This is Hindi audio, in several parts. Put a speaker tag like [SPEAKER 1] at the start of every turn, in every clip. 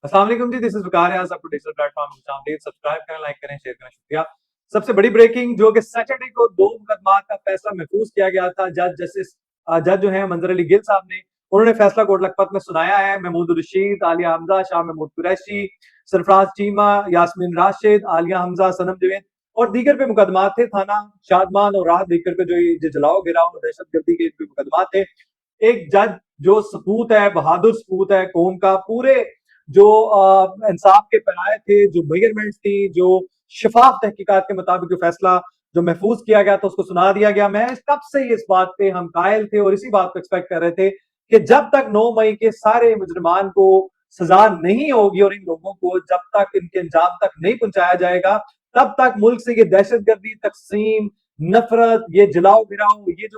[SPEAKER 1] अस्सलाम वालेकुम जी, दिस इज वकार है आपको डिजिटल प्लेटफॉर्म सब्सक्राइब करें, लाइक करें, शेयर करें, शुक्रिया। सबसे बड़ी ब्रेकिंग जो कि सैटरडे को दो मुकदमा का फैसला महफूज किया गया था। जज जो है मंजर अली गिल साहब ने उन्होंने फैसला कोर्ट लखपत में सुनाया है। महमूद रशीद, आलिया हमजा, शाह महमूद कुरैशी, सरफराज चीमा, यास्मीन राशिद, आलिया हमजा, सनम जवेद और दीगर पे मुकदमा थे। थाना शादमान और राहत दीकर पे जो जलाओ गिराओ और दहशतगर्दी के मुकदमा थे। एक जज जो सपूत है, बहादुर सपूत है कौम का, पूरे जो इंसाफ के पैराए थे, जो मेजरमेंट्स थी, जो शफाफ तहकीकात के मुताबिक जो फैसला जो महफूज किया गया था उसको सुना दिया गया। मैं कब से इस बात पे हम कायल थे और इसी बात को एक्सपेक्ट कर रहे थे कि जब तक 9 मई के सारे मुजरिमान को सजा नहीं होगी और इन लोगों को जब तक इनके अंजाम तक नहीं पहुंचाया जाएगा, तब तक मुल्क से ये दहशतगर्दी, तकसीम, नफरत, ये जलाओ गिराओ, ये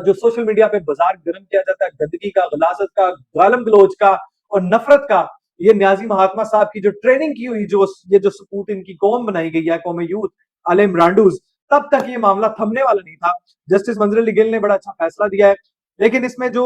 [SPEAKER 1] जो सोशल मीडिया पे बाजार गर्म किया जाता है गंदगी का, गलाजत का, गालम गलोच का और नफरत का, ये न्याजी महात्मा साहब की जो ट्रेनिंग की हुई, जो सपूत इनकी कौम बनाई गई है, कौम यूथ अल इमरानडूज, तब तक ये मामला थमने वाला नहीं था। जस्टिस मंजर अली गिल ने बड़ा अच्छा फैसला दिया है, लेकिन इसमें जो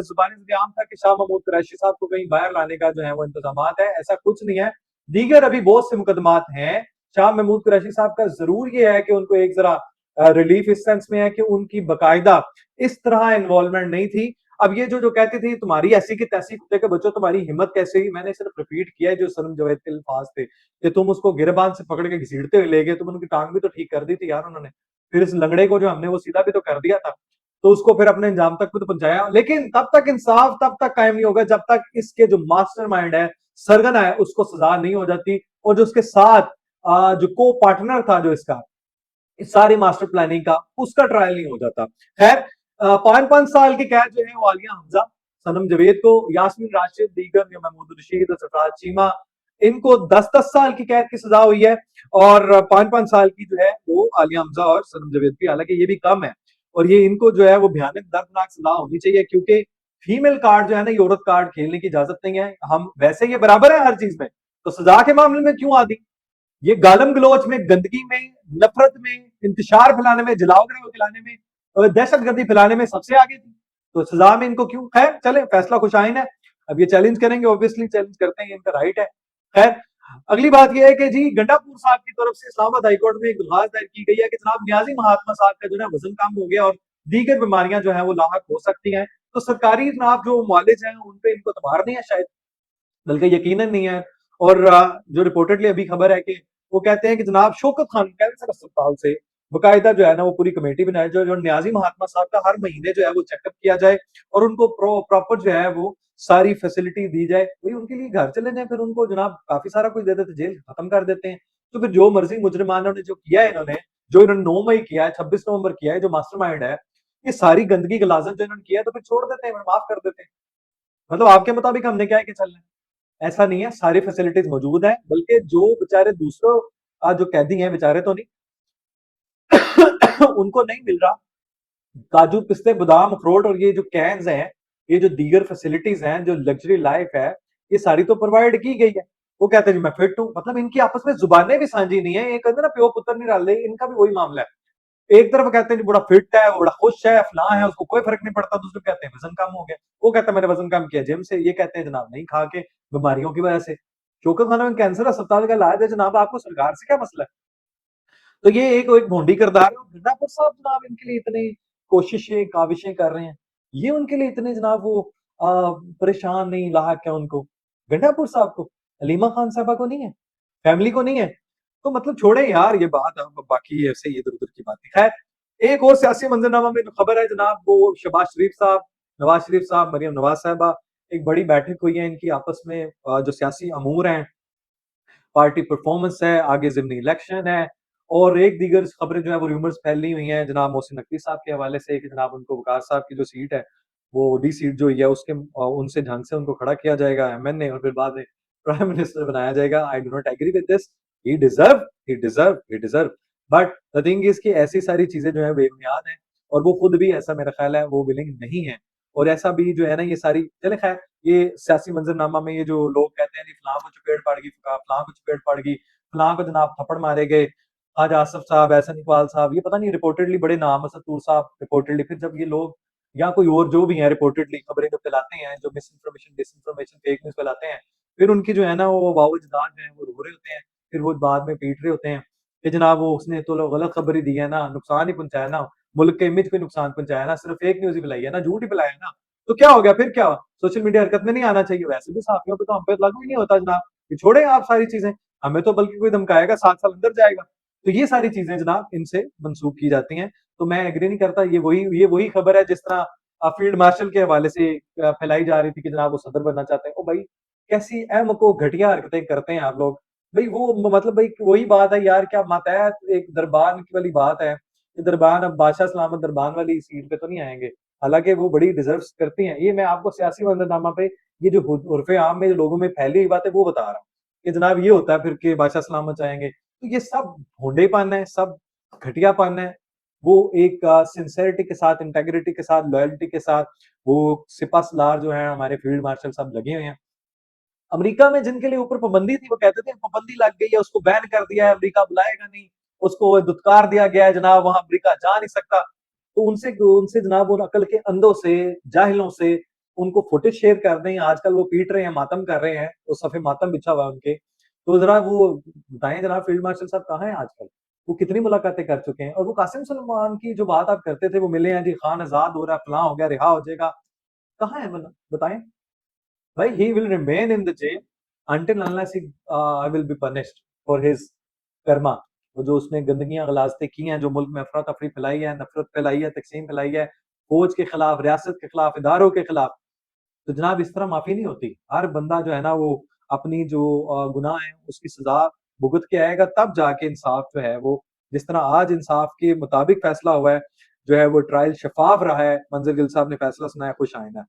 [SPEAKER 1] जुबानी इंतजाम था कि शाह महमूद कुरैशी साहब को कहीं बाहर लाने का जो है वो इंतजाम है, ऐसा कुछ नहीं है। दीगर अभी बहुत से मुकदमात हैं। शाह महमूद कुरैशी साहब का जरूर ये है कि उनको एक जरा रिलीफ इस सेंस में है कि उनकी बकायदा इस तरह इन्वॉल्वमेंट नहीं थी। अब ये जो कहती थी तुम्हारी ऐसी की तैसी, कुत्ते के बच्चों तुम्हारी हिम्मत कैसे हुई, मैंने सिर्फ रिपीट किया है जो सनम जवेद के अल्फाज थे कि तुम उसको गिरबान से पकड़ के घसीटते हुए ले गए, तुम उनकी टांग भी तो ठीक कर दी थी यार उन्होंने, फिर इस लंगड़े को जो हमने वो सीधा भी तो कर दिया था, तो उसको फिर अपने अंजाम तक भी तो पहुंचाया। लेकिन तब तक इंसाफ तब तक कायम नहीं होगा जब तक इसके जो मास्टरमाइंड है, सरगना है, उसको सजा नहीं हो जाती और जो उसके साथ जो को पार्टनर था जो इसका इस सारी मास्टर प्लानिंग का, उसका ट्रायल नहीं हो जाता। खैर, 5-5 साल की कैद जो है वो आलिया हमजा, सनम जवेद को, यास्मीन राशिद, दीगर जो महमूद रशीद, सरफराज चीमा, इनको 10-10 साल की कैद की सजा हुई है और 5-5 साल की जो है वो आलिया हमजा और सनम जवेद की, हालांकि ये भी कम है और ये इनको जो है वो भयानक दर्दनाक सजा होनी चाहिए, क्योंकि फीमेल कार्ड जो है ना, ये औरत कार्ड खेलने की इजाजत नहीं है। हम वैसे ये बराबर है हर चीज में, तो सजा के मामले में क्यों आदि, ये गालम गलोच में, गंदगी में, नफरत में, इंतशार फैलाने में, जलाओ गिराओ खिलाने में और दहशतगर्दी फैलाने में सबसे आगे थी, तो सजा में इनको क्यों। खैर चले, फैसला खुशाइन है, अब ये चैलेंज करेंगे, ऑब्वियसली चैलेंज करते हैं, इनका राइट है। खैर, अगली बात यह है कि जी गंडापुर साहब की तरफ से इस्लामाबाद हाईकोर्ट में एक दरखास्त दायर की गई है कि जनाब न्याजी महात्मा साहब का जो है वजन कम हो गया और दीगर बीमारियां जो है वो लाक हो सकती हैं, तो सरकारी जनाब जो मुआलिज हैं उन पे इनको तबार नहीं है शायद, बल्कि यकीनन नहीं है। और जो रिपोर्टेडली अभी खबर है कि वो कहते हैं कि जनाब शौकत खान कैंसर अस्पताल से बकायदा जो है ना वो पूरी कमेटी बनाई, जो न्याजी महात्मा साहब का हर महीने जो है वो चेकअप किया जाए और उनको प्रॉपर जो है वो सारी फैसिलिटी दी जाए। वही उनके लिए घर चले जाए, फिर उनको जनाब काफी सारा कुछ दे देते, जेल खत्म कर देते हैं। तो फिर जो मर्जी मुजरिमानों ने जो किया है, इन्होंने जो इन्होंने 9 मई किया है, 26 नवंबर किया है, जो मास्टरमाइंड है, ये सारी गंदगी गलाजत जो इन्होंने किया है, तो फिर छोड़ देते हैं, माफ कर देते हैं। मतलब आपके मुताबिक हमने क्या है कि चलना है, ऐसा नहीं है, सारी फैसिलिटीज मौजूद है, बल्कि जो बेचारे दूसरों जो कैदी हैं, बेचारे तो नहीं उनको नहीं मिल रहा काजू पिस्ते बादाम अखरोट और ये जो कैंस हैं, ये जो दीगर फैसिलिटीज हैं, जो लग्जरी लाइफ है, ये सारी तो प्रोवाइड की गई है। वो कहते हैं जी मैं फिट हूं, मतलब इनकी आपस में जुबानें भी साझी नहीं है, ये कहते हैं ना प्यो पुत्र नहीं रल रहे, इनका भी वही मामला है। एक तरफ कहते हैं जी बड़ा फिट है, वो बड़ा खुश है, फलां है, उसको कोई फर्क नहीं पड़ता, दूसरे कहते हैं वजन कम हो गया, वो कहता है मैंने वजन कम किया जिम से, ये कहते हैं जनाब नहीं खा के, बीमारियों की वजह से। शौकत खाना में कैंसर अस्पताल का इलाज है जनाब, आपको सरकार से क्या मसला है। तो ये एक एक भोंडी किरदार है, मिर्जापुर साहब जनाब इनके लिए इतनी कोशिशें काविशें कर रहे हैं, ये उनके लिए इतने जनाब वो परेशान नहीं, लाक है उनको, गंडापुर साहब को, हलीमा खान साहबा को नहीं है, फैमिली को नहीं है, तो मतलब छोड़े यार ये बात, अब बाकी ऐसे ही इधर उधर की बात। खैर, एक और सियासी मंजरनामा में जो खबर है जनाब, वो शहबाज शरीफ साहब, नवाज शरीफ साहब, मरियम नवाज साहबा, एक बड़ी बैठक हुई है इनकी आपस में, जो सियासी अमूर हैं, पार्टी परफॉर्मेंस है, आगे जिमनी इलेक्शन है और एक दीगर खबरें जो है वो रूमर्स फैली हुई हैं जनाब मोहसिन नकवी साहब के हवाले से कि जनाब उनको वकार साहब की जो सीट है वो डी सीट जो है उसके उनसे ढंग से उनको खड़ा किया जाएगा एमएनए और फिर बाद में प्राइम मिनिस्टर बनाया जाएगा। I do not agree with this, he deserve but the thing is कि ऐसी सारी चीजें जो है बेबुनियाद है और वो खुद भी ऐसा मेरा ख्याल है वो विलिंग नहीं है और ऐसा भी जो है ना ये सारी चले। खैर, ये सियासी मंजरनामा में ये जो लोग कहते हैं जी फलां को चपेट पड़ गई, फलां को चपेट पड़ गई, फलां को जनाब थप्पड़ मारे गए, आज आसफ साहब, एहसन इकबाल साहब, ये पता नहीं रिपोर्टेडली बड़े नाम, असद तूर साहब रिपोर्टेडली, फिर जब ये लोग या कोई और जो भी है रिपोर्टेडली खबरें जो फैलाते हैं, जो misinformation disinformation fake news फैलाते हैं, फिर उनकी जो है ना वो वाओ-अजदाद जो हैं वो रो रहे होते हैं, फिर वो बाद में पीट रहे होते हैं कि जनाब वो उसने तो गलत खबर ही दी है ना, नुकसान ही पहुँचाया ना, मुल्क के इमेज को नुकसान पहुँचाया ना, सिर्फ फेक न्यूज़ ही फैलाई है ना, झूठ ही फैलाया है ना। तो क्या हो गया फिर क्या हुआ? सोशल मीडिया हरकत में नहीं आना चाहिए, वैसे भी सहाफ़ियों पे तो हम पे लागू ही नहीं होता जनाब, कि छोड़ें आप सारी चीज़ें, हमें तो बल्कि कोई धमकाएगा 7 साल अंदर जाएगा। तो ये सारी चीज़ें जनाब इनसे मंसूब की जाती हैं, तो मैं एग्री नहीं करता, ये वही खबर है जिस तरह फील्ड मार्शल के हवाले से फैलाई जा रही थी कि जनाब वो सदर बनना चाहते हैं। ओ भाई, कैसी अहमको घटिया हरकतें करते हैं आप लोग। भई वो मतलब भई वही बात है यार, क्या मातहत एक दरबान की वाली बात है, कि दरबान अब बादशाह सलामत दरबान वाली सीट पे तो नहीं आएँगे। हालाँकि वो बड़ी डिज़र्व्स करती हैं। ये मैं आपको सियासी मंज़रनामा पे ये जो उर्फ़े आम में जो लोगों में फैली हुई बात है वो बता रहा हूँ, कि जनाब ये होता है फिर कि बादशाह सलामत चाहेंगे। तो ये सब भोंडेपन है, सब घटियापन है। वो एक सिंसेरिटी के साथ, इंटेग्रिटी के साथ, लॉयल्टी के साथ वो सिपह-सलार जो हैं हमारे फील्ड मार्शल सब लगे हुए हैं। अमेरिका में जिनके लिए ऊपर पाबंदी थी, वो कहते थे पाबंदी लग गई है, उसको बैन कर दिया है, अमेरिका बुलाएगा नहीं, उसको दुत्कार दिया गया है जनाब, वहाँ अमेरिका जा नहीं सकता। तो उनसे उनसे जनाब उन अक्ल के अंधों से, जाहिलों से उनको फुटेज शेयर कर दें, आजकल वो पीट रहे हैं, मातम कर रहे हैं, वो सफ़े मातम बिछा हुआ है उनके। तो ज़रा वो बताएँ जनाब फील्ड मार्शल साहब कहाँ हैं आजकल? वो कितनी मुलाकातें कर चुके हैं? और वो कासिम सुलेमान की जो बात आप करते थे, वो मिले हैं जी, खान आज़ाद हो रहा है, फलाँ हो गया, रिहा हो जाएगा, कहाँ है भला? बताएँ? भाई he will remain in the jail until unless he will be punished for his Karma. वो जो उसने गंदगियाँ गलाज़तें की हैं, जो मुल्क में अफ़रा-तफ़री फैलाई है, नफ़रत फैलाई है, तक़सीम फैलाई है, फ़ौज के खिलाफ, रियासत के खिलाफ, इदारों के खिलाफ, तो जनाब इस तरह माफ़ी नहीं होती। हर बंदा जो है ना वो अपनी जो गुनाह है उसकी सज़ा भुगत के आएगा, तब जाके इंसाफ़ जो है वो जिस तरह आज इंसाफ़ के मुताबिक फ़ैसला हुआ है, जो है वो ट्रायल शफ़ाफ़ रहा है, मंज़र गिल साहब ने फ़ैसला सुनाया, खुश आइंदा।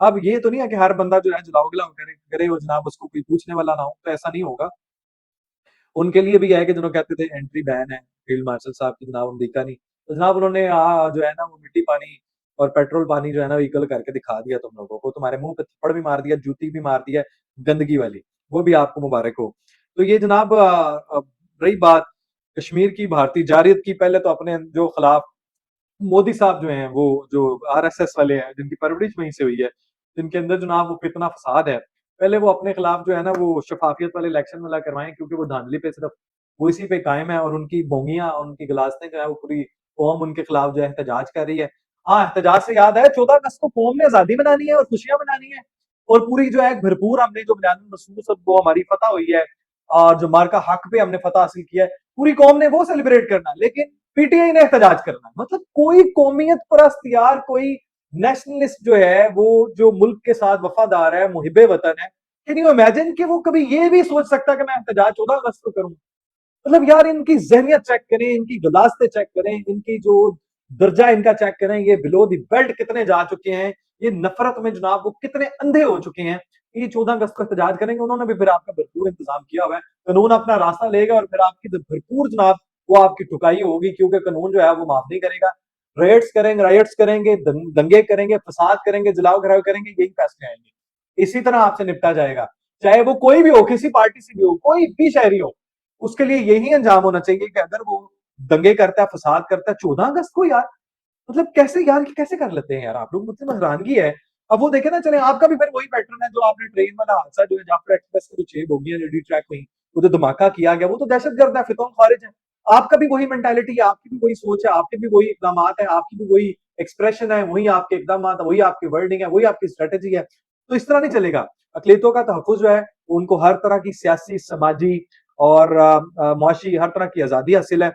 [SPEAKER 1] अब ये तो नहीं है कि हर बंदा जो है जलाओ-गलाओ करे करे और जनाब उसको कोई पूछने वाला ना हो, तो ऐसा नहीं होगा। उनके लिए भी है कि जिन्होंने कहते थे एंट्री बैन है, फील्ड मार्शल साहब की जनाब अमरीका नहीं। तो जनाब उन्होंने जो है ना वो मिट्टी-पानी और पेट्रोल पानी जो है ना इक्वल करके दिखा दिया तुम लोगों को। तुम्हारे मुँह पे थप्पड़ भी मार दिया, जूती भी मार दी है, गंदगी वाली। वो भी आपको मुबारक हो। तो ये जनाब रही बात कश्मीर की भारतीय जारियत की, पहले तो अपने जो खिलाफ मोदी साहब जो हैं, वो जो आरएसएस वाले हैं, जिनकी परवरिश वहीं से हुई है, जिनके अंदर जनाब वो फितना फ़साद है, पहले वो अपने खिलाफ जो है ना वो शफ़ाफ़ियत वाले इलेक्शन वाला करवाएँ, क्योंकि वो धांधली पे सिर्फ़ वो इसी पे कायम है और उनकी बोंगियाँ और उनकी गिलाज़तें जो है वो पूरी कौम उनके खिलाफ जो है एहतजाज कर रही है। हाँ, एहतजाज से याद आया, 14 अगस्त को कौम ने आज़ादी मनानी है और खुशियाँ मनानी है, और पूरी जो है भरपूर हमने जो बयानुल मसरूफ़ वो हमारी फ़तह हुई है और जो मार्का हक़ पे हमने फ़तह हासिल किया है, पूरी कौम ने वो सेलिब्रेट करना है। लेकिन पीटीआई ने एहतजाज करना है। मतलब कोई कौमियत परस्त यार, कोई नेशनलिस्ट जो है, वो जो मुल्क के साथ वफादार है, मुहिब्बे वतन है, कैन यू इमेजिन कि वो कभी ये भी सोच सकता है कि मैं एहतजाज 14 अगस्त को करूँ? मतलब यार इनकी ज़हनियत चेक करें, इनकी ग़िलाज़तें चेक करें, इनकी जो दर्जा इनका चेक करें, ये बिलो द बेल्ट कितने जा चुके हैं, ये नफ़रत में जनाब वो कितने अंधे हो चुके हैं, ये 14 अगस्त को एहतजाज करेंगे, उन्होंने भी फिर आपका भरपूर इंतज़ाम किया हुआ है। कानून अपना रास्ता लेगा और फिर आपकी जो भरपूर जनाब वो आपकी ठुकाई होगी, क्योंकि कानून जो है वो माफ़ नहीं करेगा। रायट्स करेंगे, दंगे करेंगे, फ़साद करेंगे, जलाओ-घराओ करेंगे, यही फैसले आएँगे। इसी तरह आपसे निपटा जाएगा। चाहे वो कोई भी हो, किसी पार्टी से भी हो, कोई भी शहरी हो, उसके लिए यही अंजाम होना चाहिए कि अगर वो दंगे करता है, फसाद करता है 14 अगस्त को यार, मतलब कैसे यार, ये कैसे कर लेते हैं यार आप लोग, मतलब हैरानगी है। अब वो देखे ना, चले आपका भी फिर वही पैटर्न है जो आपने ट्रेन वाला हादसा जो है जाफर एक्सप्रेस की जो 6 बोगियां रेडी ट्रैक हुई, वो जो धमाका किया गया, वो तो दहशतगर्द है, फितौन खारिज है। आपका भी वही मेंटालिटी है, आपकी भी वही सोच है, आपके भी वही इकदामात है, आपकी भी वही एक्सप्रेशन है, वही आपके इकदामात है, वही आपकी वर्डिंग है, वही आपकी स्ट्रेटेजी है। तो इस तरह नहीं चलेगा। अकलियतों का तहफ़्फ़ुज़ जो है, उनको हर तरह की सियासी, समाजी और मुआशी हर तरह की आज़ादी हासिल है।